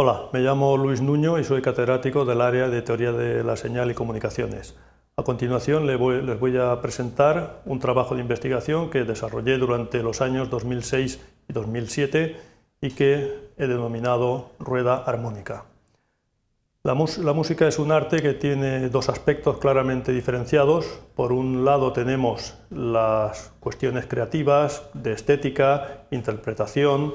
Hola, me llamo Luis Nuño y soy catedrático del área de Teoría de la Señal y Comunicaciones. A continuación les voy a presentar un trabajo de investigación que desarrollé durante los años 2006 y 2007 y que he denominado rueda armónica. La música es un arte que tiene dos aspectos claramente diferenciados. Por un lado tenemos las cuestiones creativas, de estética, interpretación,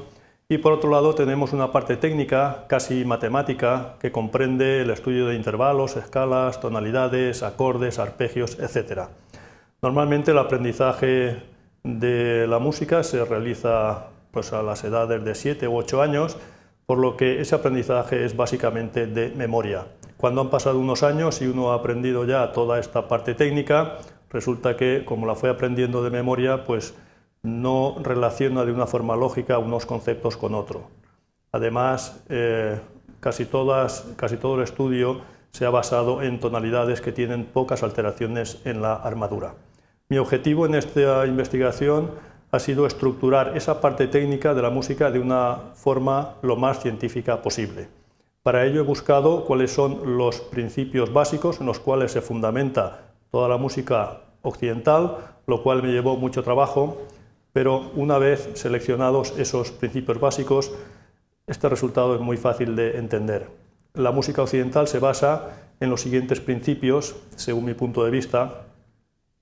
y por otro lado tenemos una parte técnica, casi matemática, que comprende el estudio de intervalos, escalas, tonalidades, acordes, arpegios, etc. Normalmente el aprendizaje de la música se realiza a las edades de 7 u 8 años, por lo que ese aprendizaje es básicamente de memoria. Cuando han pasado unos años y uno ha aprendido ya toda esta parte técnica, resulta que, como la fue aprendiendo de memoria, pues no relaciona de una forma lógica unos conceptos con otro. Además, casi todo el estudio se ha basado en tonalidades que tienen pocas alteraciones en la armadura. Mi objetivo en esta investigación ha sido estructurar esa parte técnica de la música de una forma lo más científica posible. Para ello he buscado cuáles son los principios básicos en los cuales se fundamenta toda la música occidental, lo cual me llevó mucho trabajo, pero una vez seleccionados esos principios básicos, este resultado es muy fácil de entender. La música occidental se basa en los siguientes principios, según mi punto de vista.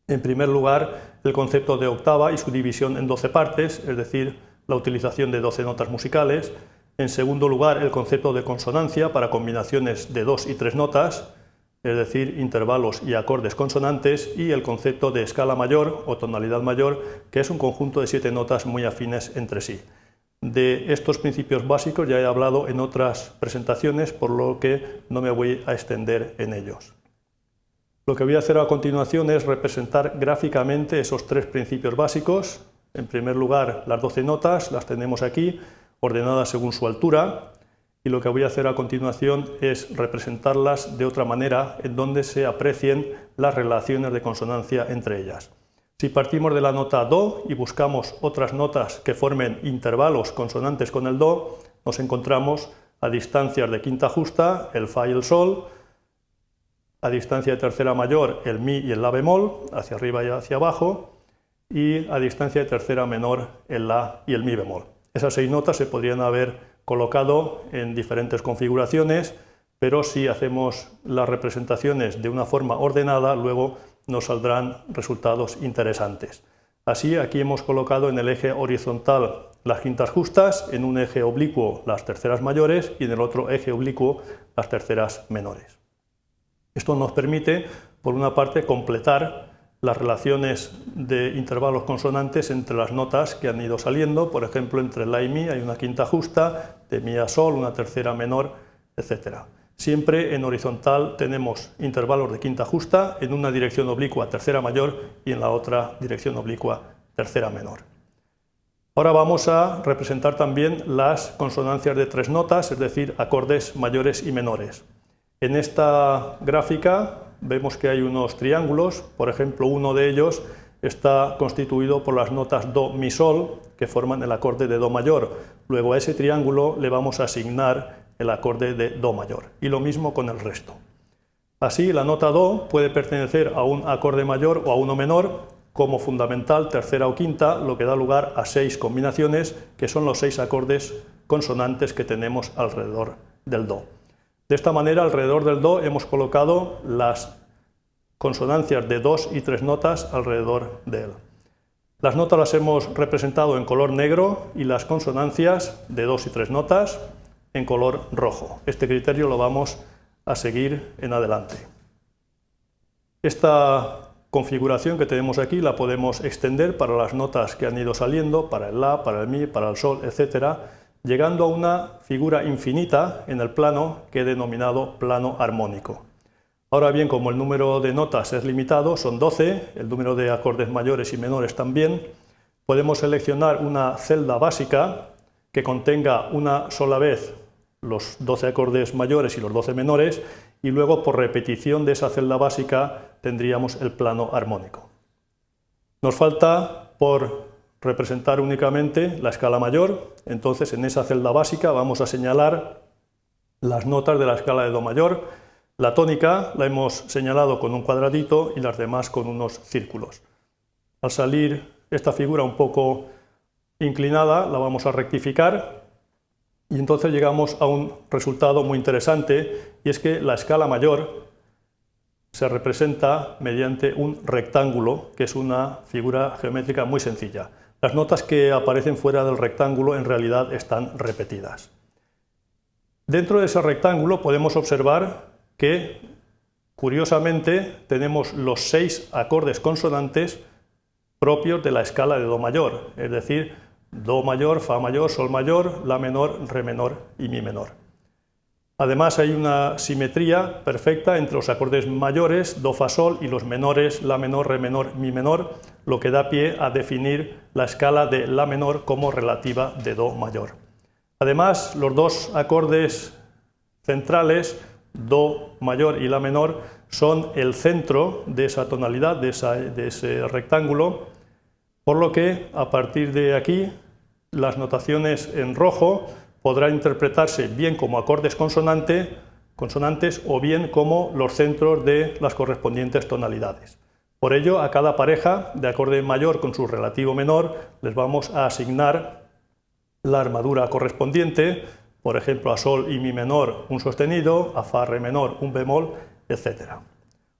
En primer lugar, el concepto de octava y su división en 12 partes, es decir, la utilización de 12 notas musicales. En segundo lugar, el concepto de consonancia para combinaciones de 2 y 3 notas, es decir, intervalos y acordes consonantes, y el concepto de escala mayor o tonalidad mayor, que es un conjunto de 7 notas muy afines entre sí. De estos principios básicos ya he hablado en otras presentaciones, por lo que no me voy a extender en ellos. Lo que voy a hacer a continuación es representar gráficamente esos tres principios básicos. En primer lugar, las 12 notas las tenemos aquí, ordenadas según su altura, y lo que voy a hacer a continuación es representarlas de otra manera, en donde se aprecien las relaciones de consonancia entre ellas. Si partimos de la nota Do y buscamos otras notas que formen intervalos consonantes con el Do, nos encontramos a distancias de quinta justa el Fa y el Sol, a distancia de tercera mayor el Mi y el La bemol, hacia arriba y hacia abajo, y a distancia de tercera menor el La y el Mi bemol. Esas 6 notas se podrían haber colocado en diferentes configuraciones, pero si hacemos las representaciones de una forma ordenada, luego nos saldrán resultados interesantes. Así, aquí hemos colocado en el eje horizontal las quintas justas, en un eje oblicuo las terceras mayores y en el otro eje oblicuo las terceras menores. Esto nos permite, por una parte, completar las relaciones de intervalos consonantes entre las notas que han ido saliendo. Por ejemplo, entre La y Mi hay una quinta justa, de Mi a Sol una tercera menor, etc. Siempre en horizontal tenemos intervalos de quinta justa, en una dirección oblicua tercera mayor y en la otra dirección oblicua tercera menor. Ahora vamos a representar también las consonancias de 3 notas, es decir, acordes mayores y menores. En esta gráfica vemos que hay unos triángulos, por ejemplo, uno de ellos está constituido por las notas Do, Mi, Sol, que forman el acorde de Do mayor. Luego a ese triángulo le vamos a asignar el acorde de Do mayor, y lo mismo con el resto. Así, la nota Do puede pertenecer a un acorde mayor o a uno menor, como fundamental, tercera o quinta, lo que da lugar a 6 combinaciones, que son los 6 acordes consonantes que tenemos alrededor del Do. De esta manera, alrededor del Do hemos colocado las consonancias de 2 y 3 notas alrededor de él. Las notas las hemos representado en color negro y las consonancias de 2 y 3 notas en color rojo. Este criterio lo vamos a seguir en adelante. Esta configuración que tenemos aquí la podemos extender para las notas que han ido saliendo, para el La, para el Mi, para el Sol, etc., llegando a una figura infinita en el plano que he denominado plano armónico. Ahora bien, como el número de notas es limitado, son 12, el número de acordes mayores y menores también, podemos seleccionar una celda básica que contenga una sola vez los 12 acordes mayores y los 12 menores, y luego por repetición de esa celda básica tendríamos el plano armónico. Nos falta por representar únicamente la escala mayor, entonces en esa celda básica vamos a señalar las notas de la escala de Do mayor. La tónica la hemos señalado con un cuadradito y las demás con unos círculos. Al salir esta figura un poco inclinada, la vamos a rectificar y entonces llegamos a un resultado muy interesante, y es que la escala mayor se representa mediante un rectángulo, que es una figura geométrica muy sencilla. Las notas que aparecen fuera del rectángulo en realidad están repetidas. Dentro de ese rectángulo podemos observar que, curiosamente, tenemos los 6 acordes consonantes propios de la escala de Do mayor, es decir, Do mayor, Fa mayor, Sol mayor, La menor, Re menor y Mi menor. Además hay una simetría perfecta entre los acordes mayores, Do, Fa, Sol, y los menores, La menor, Re menor, Mi menor, lo que da pie a definir la escala de La menor como relativa de Do mayor. Además, los dos acordes centrales, Do mayor y La menor, son el centro de esa tonalidad, de ese rectángulo, por lo que a partir de aquí las notaciones en rojo podrán interpretarse bien como acordes consonantes o bien como los centros de las correspondientes tonalidades. Por ello, a cada pareja de acorde mayor con su relativo menor les vamos a asignar la armadura correspondiente, por ejemplo a Sol y Mi menor un sostenido, a Fa, Re menor un bemol, etc.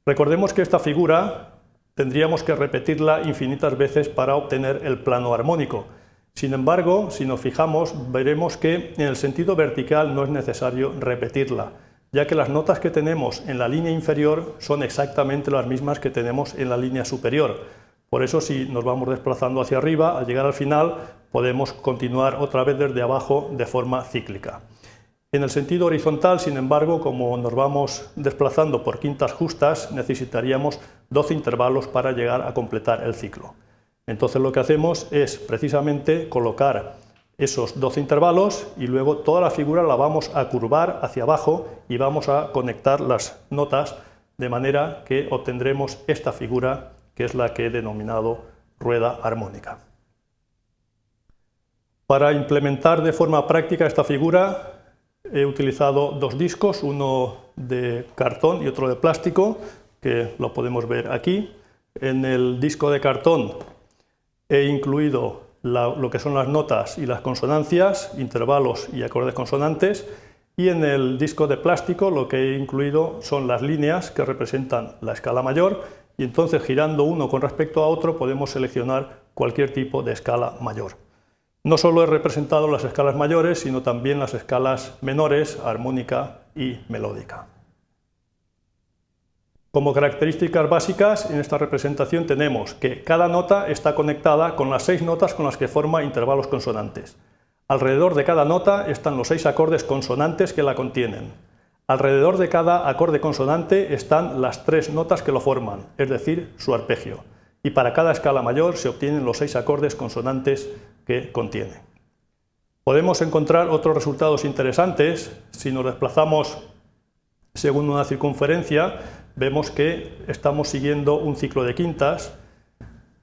Recordemos que esta figura tendríamos que repetirla infinitas veces para obtener el plano armónico. Sin embargo, si nos fijamos, veremos que en el sentido vertical no es necesario repetirla, ya que las notas que tenemos en la línea inferior son exactamente las mismas que tenemos en la línea superior. Por eso, si nos vamos desplazando hacia arriba, al llegar al final, podemos continuar otra vez desde abajo de forma cíclica. En el sentido horizontal, sin embargo, como nos vamos desplazando por quintas justas, necesitaríamos 12 intervalos para llegar a completar el ciclo. Entonces lo que hacemos es precisamente colocar esos 12 intervalos y luego toda la figura la vamos a curvar hacia abajo y vamos a conectar las notas de manera que obtendremos esta figura, que es la que he denominado rueda armónica. Para implementar de forma práctica esta figura he utilizado dos discos, uno de cartón y otro de plástico, que lo podemos ver aquí. En el disco de cartón he incluido lo que son las notas y las consonancias, intervalos y acordes consonantes, y en el disco de plástico lo que he incluido son las líneas que representan la escala mayor, y entonces girando uno con respecto a otro podemos seleccionar cualquier tipo de escala mayor. No solo he representado las escalas mayores, sino también las escalas menores, armónica y melódica. Como características básicas, en esta representación tenemos que cada nota está conectada con las 6 notas con las que forma intervalos consonantes. Alrededor de cada nota están los 6 acordes consonantes que la contienen. Alrededor de cada acorde consonante están las 3 notas que lo forman, es decir, su arpegio. Y para cada escala mayor se obtienen los 6 acordes consonantes que contiene. Podemos encontrar otros resultados interesantes. Si nos desplazamos según una circunferencia, vemos que estamos siguiendo un ciclo de quintas,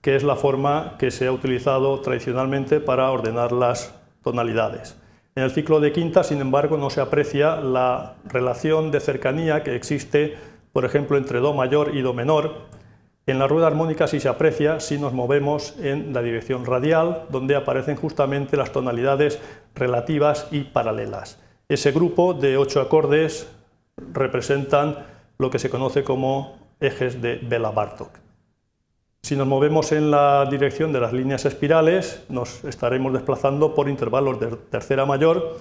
que es la forma que se ha utilizado tradicionalmente para ordenar las tonalidades. En el ciclo de quintas, sin embargo, no se aprecia la relación de cercanía que existe, por ejemplo, entre Do mayor y Do menor. En la rueda armónica sí se aprecia si nos movemos en la dirección radial, donde aparecen justamente las tonalidades relativas y paralelas. Ese grupo de 8 acordes representan lo que se conoce como ejes de Bela-Bartók. Si nos movemos en la dirección de las líneas espirales, nos estaremos desplazando por intervalos de tercera mayor,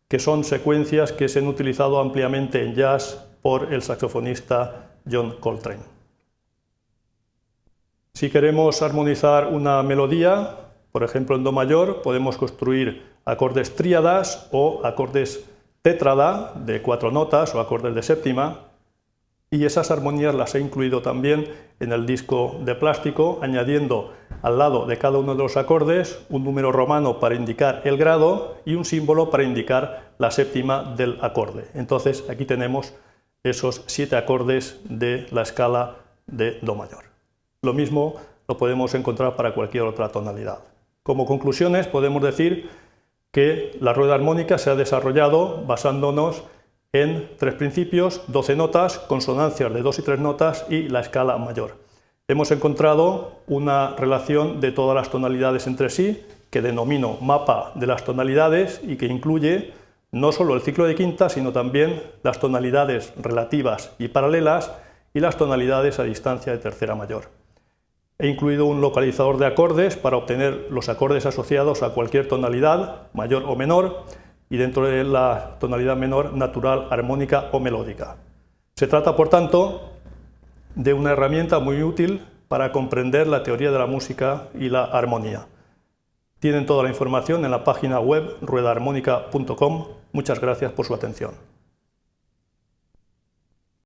que son secuencias que se han utilizado ampliamente en jazz por el saxofonista John Coltrane. Si queremos armonizar una melodía, por ejemplo en Do mayor, podemos construir acordes tríadas o acordes tétrada de 4 notas o acordes de séptima, y esas armonías las he incluido también en el disco de plástico, añadiendo al lado de cada uno de los acordes un número romano para indicar el grado y un símbolo para indicar la séptima del acorde. Entonces aquí tenemos esos 7 acordes de la escala de Do mayor. Lo mismo lo podemos encontrar para cualquier otra tonalidad. Como conclusiones podemos decir que la rueda armónica se ha desarrollado basándonos en 3 principios, 12 notas, consonancias de 2 y 3 notas y la escala mayor. Hemos encontrado una relación de todas las tonalidades entre sí, que denomino mapa de las tonalidades y que incluye no solo el ciclo de quintas, sino también las tonalidades relativas y paralelas y las tonalidades a distancia de tercera mayor. He incluido un localizador de acordes para obtener los acordes asociados a cualquier tonalidad, mayor o menor, y dentro de la tonalidad menor, natural, armónica o melódica. Se trata, por tanto, de una herramienta muy útil para comprender la teoría de la música y la armonía. Tienen toda la información en la página web ruedaharmonica.com. Muchas gracias por su atención.